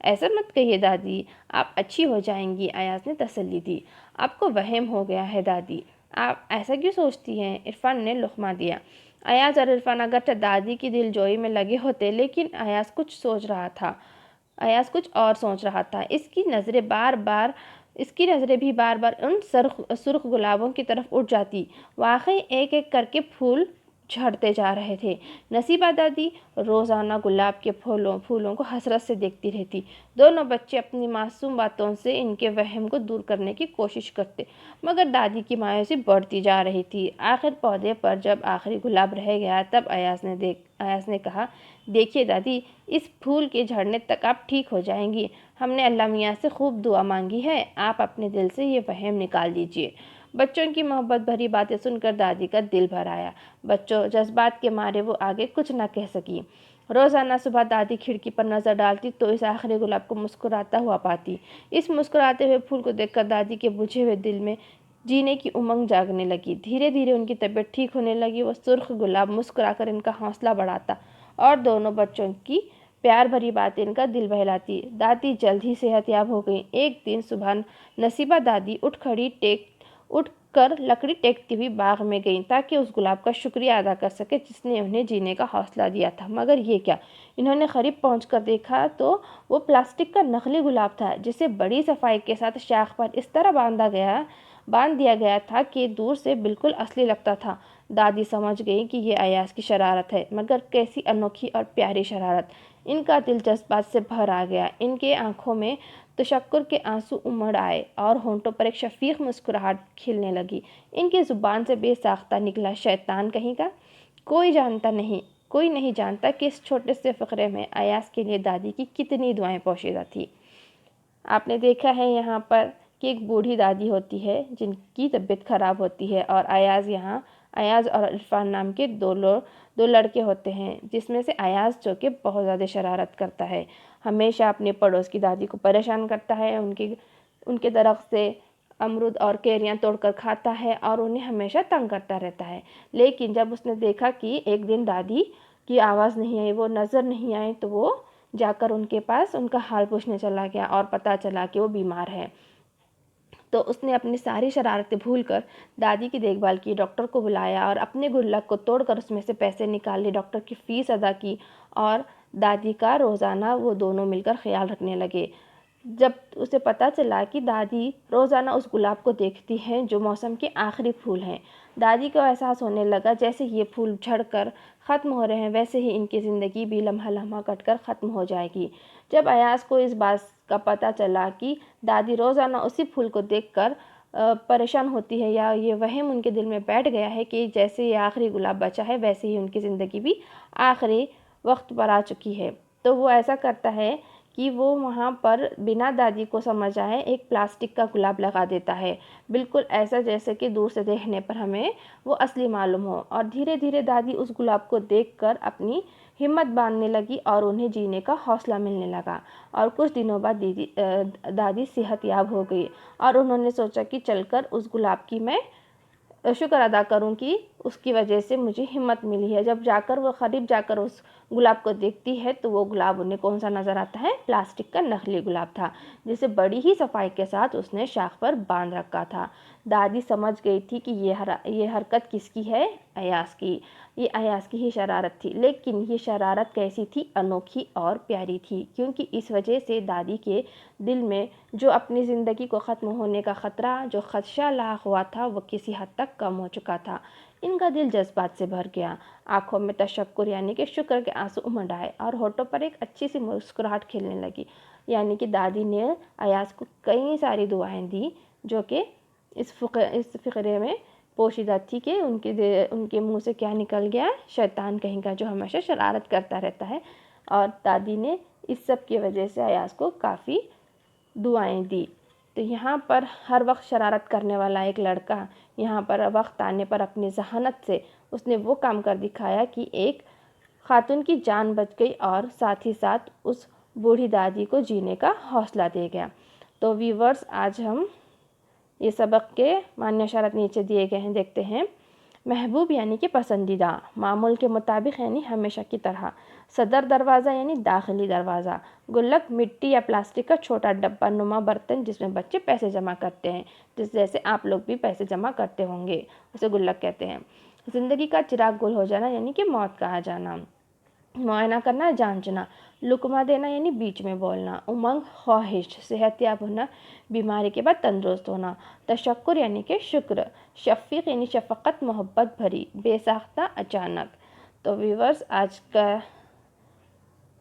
ایسا مت کہیے دادی، آپ اچھی ہو جائیں گی، ایاز نے تسلی دی۔ آپ کو وہم ہو گیا ہے دادی، آپ ایسا کیوں سوچتی ہیں؟ عرفان نے لقمہ دیا۔ ایاز اور عرفان اگرچہ دادی کی دل جوئی میں لگے ہوتے، لیکن ایاز کچھ اور سوچ رہا تھا۔ اس کی نظریں بھی بار بار ان سرخ گلابوں کی طرف اٹھ جاتی۔ واقعی ایک ایک کر کے پھول جھڑتے جا رہے تھے۔ نصیبہ دادی روزانہ گلاب کے پھولوں کو حسرت سے دیکھتی رہتی۔ دونوں بچے اپنی معصوم باتوں سے ان کے وہم کو دور کرنے کی کوشش کرتے، مگر دادی کی مایوسی بڑھتی جا رہی تھی۔ آخر پودے پر جب آخری گلاب رہ گیا، تب ایاز نے کہا، دیکھیے دادی، اس پھول کے جھڑنے تک آپ ٹھیک ہو جائیں گی۔ ہم نے اللہ میاں سے خوب دعا مانگی ہے، آپ اپنے دل سے یہ وہم نکال دیجیے۔ بچوں کی محبت بھری باتیں سن کر دادی کا دل بھر آیا۔ جذبات کے مارے وہ آگے کچھ نہ کہہ سکی۔ روزانہ صبح دادی کھڑکی پر نظر ڈالتی تو اس آخری گلاب کو مسکراتا ہوا پاتی۔ اس مسکراتے ہوئے پھول کو دیکھ کر دادی کے بجھے ہوئے دل میں جینے کی امنگ جاگنے لگی۔ دھیرے دھیرے ان کی طبیعت ٹھیک ہونے لگی۔ وہ سرخ گلاب مسکرا کر ان کا حوصلہ بڑھاتا اور دونوں بچوں کی پیار بھری باتیں ان کا دل بہلاتی۔ دادی جلد ہی صحت یاب ہو گئی۔ ایک دن صبح نصیبہ دادی اٹھ کر لکڑی ٹیکتی ہوئی باغ میں گئیں تاکہ اس گلاب کا شکریہ ادا کر سکے جس نے انہیں جینے کا حوصلہ دیا تھا۔ مگر یہ کیا! انہوں نے قریب پہنچ کر دیکھا تو وہ پلاسٹک کا نقلی گلاب تھا، جسے بڑی صفائی کے ساتھ شاخ پر اس طرح باندھ دیا گیا تھا کہ دور سے بالکل اصلی لگتا تھا۔ دادی سمجھ گئی کہ یہ ایاز کی شرارت ہے، مگر کیسی انوکھی اور پیاری شرارت! ان کا دل جذبات سے بھر آ گیا۔ ان کے آنکھوں میں تشکر کے آنسو امڑ آئے اور ہونٹوں پر ایک شفیق مسکراہٹ کھلنے لگی۔ ان کی زبان سے بے ساختہ نکلا، شیطان کہیں کا! کوئی نہیں جانتا کہ اس چھوٹے سے فقرے میں ایاز کے لیے دادی کی کتنی دعائیں پوشیدہ تھیں۔ آپ نے دیکھا ہے یہاں پر کہ ایک بوڑھی دادی ہوتی ہے جن کی طبیعت خراب ہوتی ہے، اور ایاز اور عرفان نام کے دو لڑکے ہوتے ہیں، جس میں سے ایاز جو کہ بہت زیادہ شرارت کرتا ہے، ہمیشہ اپنے پڑوس کی دادی کو پریشان کرتا ہے، ان کے درخت سے امرود اور کیریاں توڑ کر کھاتا ہے اور انہیں ہمیشہ تنگ کرتا رہتا ہے۔ لیکن جب اس نے دیکھا کہ ایک دن دادی کی آواز نہیں آئی، وہ نظر نہیں آئی، تو وہ جا کر ان کے پاس ان کا حال پوچھنے چلا گیا اور پتہ چلا کہ وہ بیمار ہے۔ تو اس نے اپنی ساری شرارتیں بھول کر دادی کی دیکھ بھال کی، ڈاکٹر کو بلایا اور اپنے گلک کو توڑ کر اس میں سے پیسے نکال لیے، ڈاکٹر کی فیس ادا کی اور دادی کا روزانہ وہ دونوں مل کر خیال رکھنے لگے۔ جب اسے پتہ چلا کہ دادی روزانہ اس گلاب کو دیکھتی ہیں جو موسم کے آخری پھول ہیں، دادی کو احساس ہونے لگا جیسے یہ پھول جھڑ کر ختم ہو رہے ہیں، ویسے ہی ان کی زندگی بھی لمحہ لمحہ کٹ کر ختم ہو جائے گی۔ جب ایاز کو اس بات کا پتہ چلا کہ دادی روزانہ اسی پھول کو دیکھ کر پریشان ہوتی ہے، یا یہ وہم ان کے دل میں بیٹھ گیا ہے کہ جیسے یہ آخری گلاب بچا ہے، ویسے ہی ان کی زندگی بھی آخری وقت پر آ چکی ہے، تو وہ ایسا کرتا ہے کہ وہ وہاں پر بنا دادی کو سمجھ آئے ایک پلاسٹک کا گلاب لگا دیتا ہے، بالکل ایسا جیسے کہ دور سے دیکھنے پر ہمیں وہ اصلی معلوم ہو۔ اور دھیرے دھیرے دادی اس گلاب کو دیکھ کر اپنی ہمت باندھنے لگی اور انہیں جینے کا حوصلہ ملنے لگا، اور کچھ دنوں بعد دادی صحت یاب ہو گئی اور انہوں نے سوچا کہ چل کر اس گلاب کی میں شکر ادا کروں کہ اس کی وجہ سے مجھے ہمت ملی ہے۔ جب وہ قریب جا کر اس گلاب کو دیکھتی ہے تو وہ گلاب انہیں کون سا نظر آتا ہے؟ پلاسٹک کا نقلی گلاب تھا، جسے بڑی ہی صفائی کے ساتھ اس نے شاخ پر باندھ رکھا تھا۔ دادی سمجھ گئی تھی کہ یہ حرکت کس کی ہے؟ ایاز کی۔ یہ ایاز کی ہی شرارت تھی، لیکن یہ شرارت کیسی تھی؟ انوکھی اور پیاری تھی، کیونکہ اس وجہ سے دادی کے دل میں جو اپنی زندگی کو ختم ہونے کا خطرہ، جو خدشہ لاحق ہوا تھا، وہ کسی حد تک کم ہو چکا تھا۔ ان کا دل جذبات سے بھر گیا، آنکھوں میں تشکر یعنی کہ شکر کے آنسو امڑ آئے اور ہونٹوں پر ایک اچھی سی مسکراہٹ کھلنے لگی، یعنی کہ دادی نے ایاز کو کئی ساری دعائیں دی جو کہ اس فقرے میں پوشیدہ تھی کہ ان کے منہ سے کیا نکل گیا؟ شیطان کہیں کا، جو ہمیشہ شرارت کرتا رہتا ہے۔ اور دادی نے اس سب کی وجہ سے ایاز کو کافی دعائیں دی۔ تو یہاں پر ہر وقت شرارت کرنے والا ایک لڑکا یہاں پر وقت آنے پر اپنی ذہانت سے اس نے وہ کام کر دکھایا کہ ایک خاتون کی جان بچ گئی اور ساتھ ہی ساتھ اس بوڑھی دادی کو جینے کا حوصلہ دے گیا۔ تو ویورز، آج ہم یہ سبق کے معنی اشارت نیچے دیے گئے ہیں، دیکھتے ہیں۔ محبوب یعنی کہ پسندیدہ، معمول کے مطابق یعنی ہمیشہ کی طرح، صدر دروازہ یعنی داخلی دروازہ، گلک مٹی یا پلاسٹک کا چھوٹا ڈبہ نما برتن جس میں بچے پیسے جمع کرتے ہیں، جیسے آپ لوگ بھی پیسے جمع کرتے ہوں گے، اسے گلک کہتے ہیں۔ زندگی کا چراغ گل ہو جانا یعنی کہ موت کا آ جانا، معائنہ کرنا جانچنا، لقمہ دینا یعنی بیچ میں بولنا، امنگ خواہش، صحت یاب ہونا، بیماری کے بعد تندرست ہونا، تشکر یعنی کہ شکر، شفیق یعنی شفقت محبت بھری، بے ساختہ اچانک۔ تو ویورز آج کا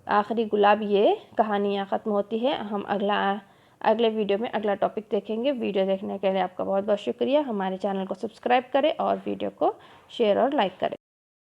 آخری گلاب یہ کہانی ختم ہوتی ہے۔ ہم اگلے ویڈیو میں اگلا ٹاپک دیکھیں گے۔ ویڈیو دیکھنے کے لیے آپ کا بہت بہت شکریہ۔ ہمارے چینل کو سبسکرائب کریں اور ویڈیو کو شیئر اور لائک کریں۔